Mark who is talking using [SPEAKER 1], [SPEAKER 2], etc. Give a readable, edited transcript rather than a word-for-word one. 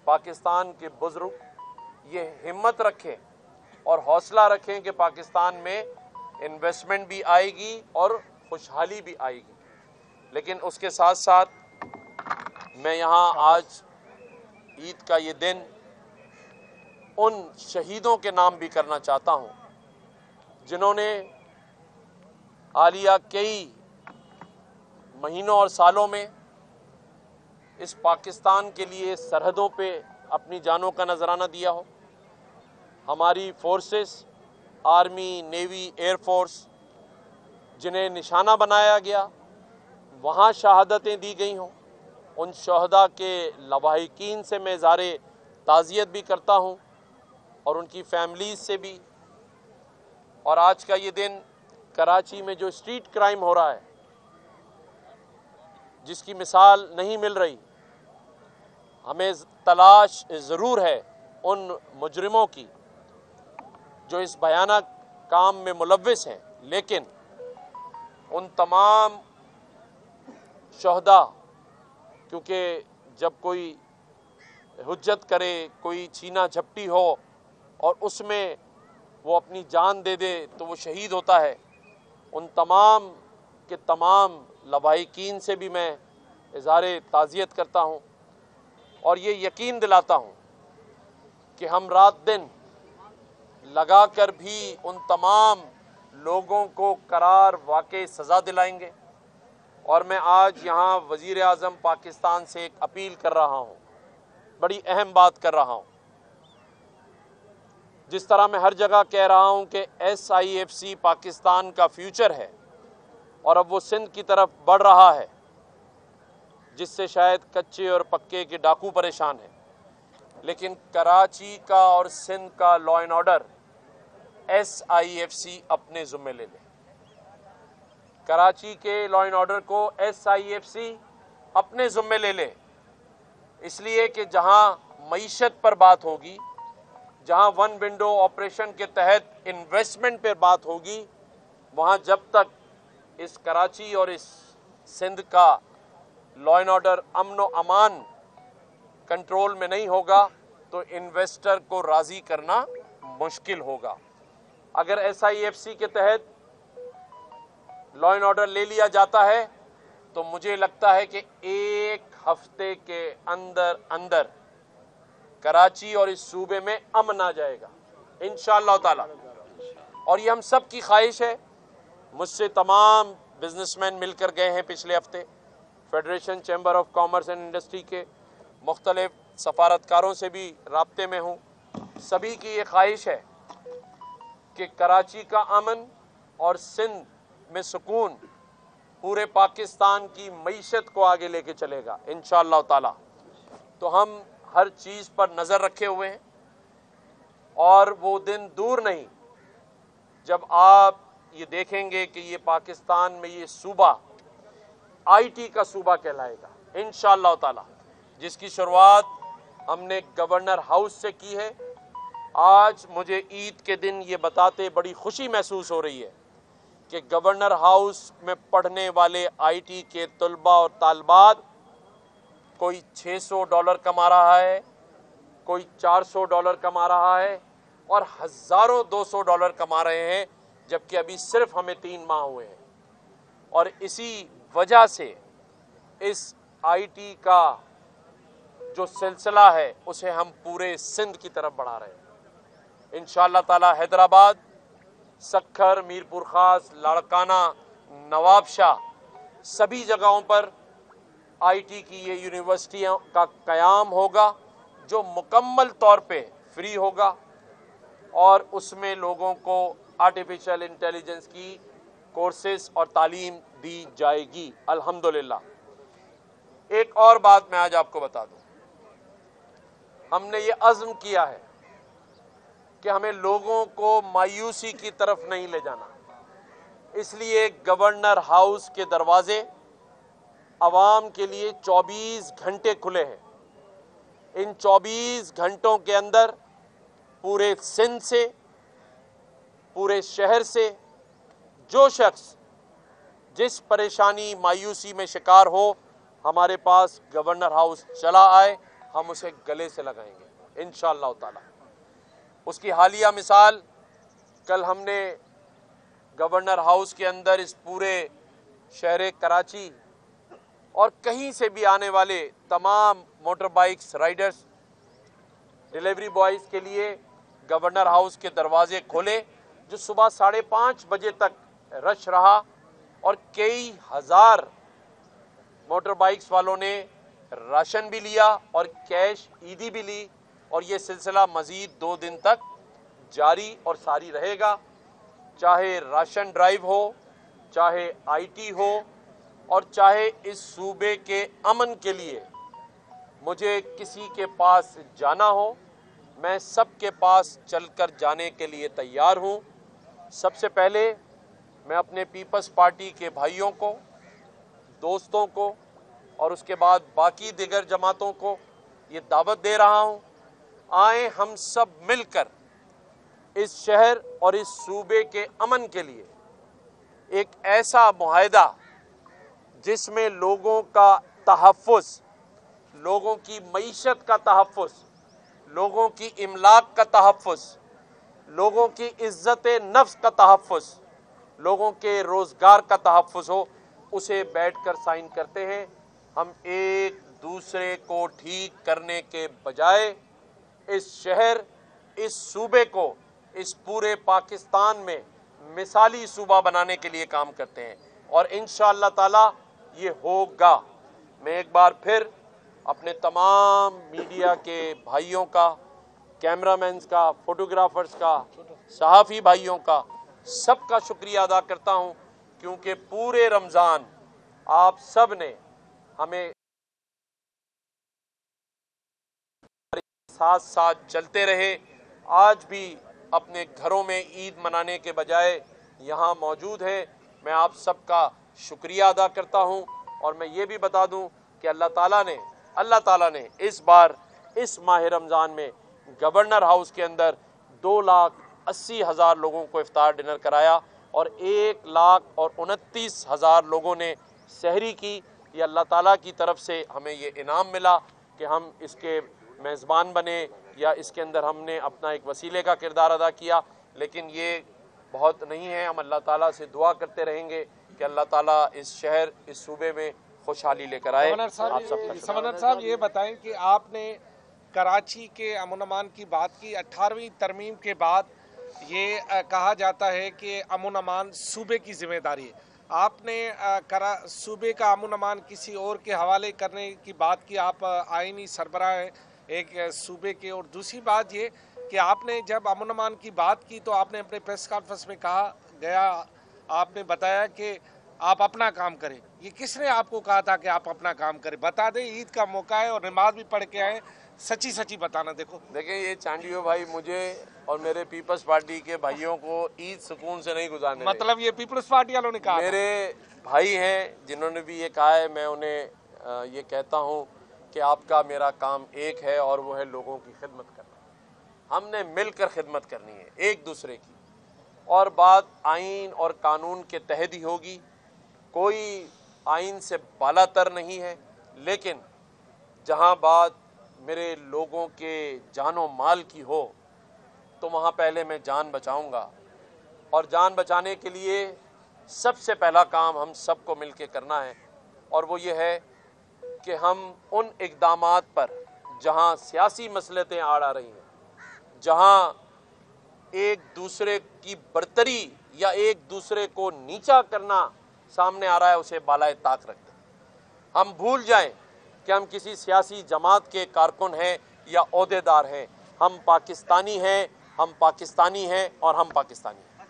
[SPEAKER 1] پاکستان کے بزرگ یہ ہمت رکھیں اور حوصلہ رکھیں کہ پاکستان میں انویسٹمنٹ بھی آئے گی اور خوشحالی بھی آئے گی. لیکن اس کے ساتھ ساتھ میں یہاں آج عید کا یہ دن ان شہیدوں کے نام بھی کرنا چاہتا ہوں جنہوں نے حالیہ کئی مہینوں اور سالوں میں اس پاکستان کے لیے سرحدوں پہ اپنی جانوں کا نذرانہ دیا ہو. ہماری forces, army, navy, air force جنہیں نشانہ بنایا گیا، وہاں شہادتیں دی گئی ہوں، ان شہداء کے لواحقین سے میں اظہار تعزیت بھی کرتا ہوں اور ان کی فیملیز سے بھی. اور آج کا یہ دن کراچی میں جو اسٹریٹ کرائم ہو رہا ہے، جس کی مثال نہیں مل رہی، ہمیں تلاش ضرور ہے ان مجرموں کی جو اس بھیانک کام میں ملوث ہیں، لیکن ان تمام شہداء، کیونکہ جب کوئی حجت کرے، کوئی چھینا جھپٹی ہو اور اس میں وہ اپنی جان دے دے تو وہ شہید ہوتا ہے، ان تمام کے تمام لواحقین سے بھی میں اظہار تعزیت کرتا ہوں اور یہ یقین دلاتا ہوں کہ ہم رات دن لگا کر بھی ان تمام لوگوں کو قرار واقع سزا دلائیں گے. اور میں آج یہاں وزیر اعظم پاکستان سے ایک اپیل کر رہا ہوں، بڑی اہم بات کر رہا ہوں. جس طرح میں ہر جگہ کہہ رہا ہوں کہ SIFC پاکستان کا فیوچر ہے اور اب وہ سندھ کی طرف بڑھ رہا ہے، جس سے شاید کچے اور پکے کے ڈاکو پریشان ہیں، لیکن کراچی کا اور سندھ کا لا اینڈ آرڈر SIFC اپنے ذمے لے لے. کراچی کے لا اینڈ آرڈر کو SIFC اپنے ذمے لے لے، اس لیے کہ جہاں معیشت پر بات ہوگی، جہاں ون ونڈو آپریشن کے تحت انویسٹمنٹ پر بات ہوگی، وہاں جب تک اس کراچی اور اس سندھ کا لا اینڈ آرڈر امن و امان کنٹرول میں نہیں ہوگا تو انویسٹر کو راضی کرنا مشکل ہوگا. اگر SIFC کے تحت لا اینڈ آرڈر لے لیا جاتا ہے تو مجھے لگتا ہے کہ ایک ہفتے کے اندر اندر کراچی اور اس صوبے میں امن آ جائے گا انشاءاللہ تعالی. اور یہ ہم سب کی خواہش ہے. مجھ سے تمام بزنس مین مل کر گئے ہیں پچھلے ہفتے، federation chamber of commerce and industry کے مختلف سفارتکاروں سے بھی رابطے میں ہوں. سبھی کی یہ خواہش ہے کہ کراچی کا امن اور سندھ میں سکون پورے پاکستان کی معیشت کو آگے لے کے چلے گا انشاءاللہ تعالی. تو ہم ہر چیز پر نظر رکھے ہوئے ہیں اور وہ دن دور نہیں جب آپ یہ دیکھیں گے کہ یہ پاکستان میں یہ صوبہ IT کا صوبہ کہلائے گا انشاءاللہ تعالی، جس کی شروعات ہم نے گورنر ہاؤس سے کی ہے. آج مجھے عید کے دن یہ بتاتے بڑی خوشی محسوس ہو رہی ہے کہ گورنر ہاؤس میں پڑھنے والے IT کے طلباء اور طالبات کوئی $600 کما رہا ہے، کوئی $400 کما رہا ہے اور ہزاروں $200 کما رہے ہیں، جبکہ ابھی صرف ہمیں 3 ماہ ہوئے ہیں. اور اسی وجہ سے اس IT کا جو سلسلہ ہے اسے ہم پورے سندھ کی طرف بڑھا رہے ہیں انشاءاللہ تعالی. حیدرآباد، سکھر، میرپور خاص، لاڑکانہ، نواب شاہ، سبھی جگہوں پر IT کی یہ یونیورسٹیوں کا قیام ہوگا جو مکمل طور پہ فری ہوگا اور اس میں لوگوں کو آرٹیفیشل انٹیلیجنس کی کورسز اور تعلیم دی جائے گی الحمدللہ. ایک اور بات میں آج آپ کو بتا دوں، ہم نے یہ عزم کیا ہے کہ ہمیں لوگوں کو مایوسی کی طرف نہیں لے جانا، اس لیے گورنر ہاؤس کے دروازے عوام کے لیے 24 گھنٹے کھلے ہیں. ان 24 گھنٹوں کے اندر پورے سندھ سے، پورے شہر سے جو شخص جس پریشانی مایوسی میں شکار ہو، ہمارے پاس گورنر ہاؤس چلا آئے. ہم اسے گلے سے لگائیں گے انشاءاللہ تعالی۔ اس کی حالیہ مثال کل ہم نے گورنر ہاؤس کے اندر اس پورے شہر کراچی اور کہیں سے بھی آنے والے تمام motor bikes riders delivery boys کے لیے گورنر ہاؤس کے دروازے کھولے، جو صبح 5:30 بجے تک رش رہا اور کئی ہزار موٹر بائکس والوں نے راشن بھی لیا اور کیش عیدی بھی لی، اور یہ سلسلہ مزید 2 دن تک جاری اور ساری رہے گا، چاہے راشن ڈرائیو ہو، چاہے آئی ٹی ہو، اور چاہے اس صوبے کے امن کے لیے مجھے کسی کے پاس جانا ہو، میں سب کے پاس چل کر جانے کے لیے تیار ہوں۔ سب سے پہلے میں اپنے پیپلز پارٹی کے بھائیوں کو، دوستوں کو، اور اس کے بعد باقی دیگر جماعتوں کو یہ دعوت دے رہا ہوں، آئیں ہم سب مل کر اس شہر اور اس صوبے کے امن کے لیے ایک ایسا معاہدہ جس میں لوگوں کا تحفظ، لوگوں کی معیشت کا تحفظ، لوگوں کی املاک کا تحفظ، لوگوں کی عزت نفس کا تحفظ، لوگوں کے روزگار کا تحفظ ہو، اسے بیٹھ کر سائن کرتے ہیں۔ ہم ایک دوسرے کو ٹھیک کرنے کے بجائے اس شہر، اس صوبے کو اس پورے پاکستان میں مثالی صوبہ بنانے کے لیے کام کرتے ہیں، اور انشاءاللہ تعالی یہ ہوگا۔ میں ایک بار پھر اپنے تمام میڈیا کے بھائیوں کا، کیمرہ مینز کا، فوٹوگرافرز کا، صحافی بھائیوں کا، سب کا شکریہ ادا کرتا ہوں، کیونکہ پورے رمضان آپ سب نے ہمیں ساتھ ساتھ چلتے رہے، آج بھی اپنے گھروں میں عید منانے کے بجائے یہاں موجود ہیں۔ میں آپ سب کا شکریہ ادا کرتا ہوں، اور میں یہ بھی بتا دوں کہ اللہ تعالیٰ نے اس بار اس ماہ رمضان میں گورنر ہاؤس کے اندر 2,80,000 لوگوں کو افطار ڈنر کرایا، اور 1,29,000 لوگوں نے سحری کی۔ یہ اللہ تعالیٰ کی طرف سے ہمیں یہ انعام ملا کہ ہم اس کے میزبان بنے، یا اس کے اندر ہم نے اپنا ایک وسیلے کا کردار ادا کیا، لیکن یہ بہت نہیں ہے۔ ہم اللہ تعالیٰ سے دعا کرتے رہیں گے کہ اللہ تعالیٰ اس شہر، اس صوبے میں خوشحالی لے کر آئے۔
[SPEAKER 2] گورنر صاحب یہ بتائیں کہ آپ نے کراچی کے امن و امان کی بات کی، 18ویں ترمیم کے بعد یہ کہا جاتا ہے کہ امن و امان صوبے کی ذمہ داری ہے، آپ نے صوبے کا امن و امان کسی اور کے حوالے کرنے کی بات کی، آپ آئینی سربراہ ہیں ایک صوبے کے، اور دوسری بات یہ کہ آپ نے جب امن و امان کی بات کی تو آپ نے اپنے پریس کانفرنس میں کہا گیا، آپ نے بتایا کہ آپ اپنا کام کریں۔ یہ کس نے آپ کو کہا تھا کہ آپ اپنا کام کریں؟ بتا دیں، عید کا موقع ہے اور نماز بھی پڑھ کے آئے، سچی بتانا۔
[SPEAKER 1] دیکھیں یہ چانڈیو بھائی مجھے اور میرے پیپلز پارٹی کے بھائیوں کو عید سکون سے نہیں گزارنے دیں۔
[SPEAKER 2] مطلب یہ پیپلز پارٹی والوں نے کہا
[SPEAKER 1] میرے بھائی ہیں جنہوں نے بھی یہ کہا ہے، میں انہیں یہ کہتا ہوں کہ آپ کا میرا کام ایک ہے، اور وہ ہے لوگوں کی خدمت کرنا۔ ہم نے مل کر خدمت کرنی ہے ایک دوسرے کی، اور بات آئین اور قانون کے تحت ہی ہوگی، کوئی آئین سے بالا تر نہیں ہے، لیکن جہاں بات میرے لوگوں کے جان و مال کی ہو تو وہاں پہلے میں جان بچاؤں گا، اور جان بچانے کے لیے سب سے پہلا کام ہم سب کو مل کے کرنا ہے، اور وہ یہ ہے کہ ہم ان اقدامات پر جہاں سیاسی مصلحتیں آڑ آ رہی ہیں، جہاں ایک دوسرے کی برتری یا ایک دوسرے کو نیچا کرنا سامنے آ رہا ہے، اسے بالائے طاق رکھتے ہیں۔ ہم بھول جائیں کہ ہم کسی سیاسی جماعت کے کارکن ہیں یا عہدیدار ہیں، ہم پاکستانی ہیں اور ہم پاکستانی ہیں۔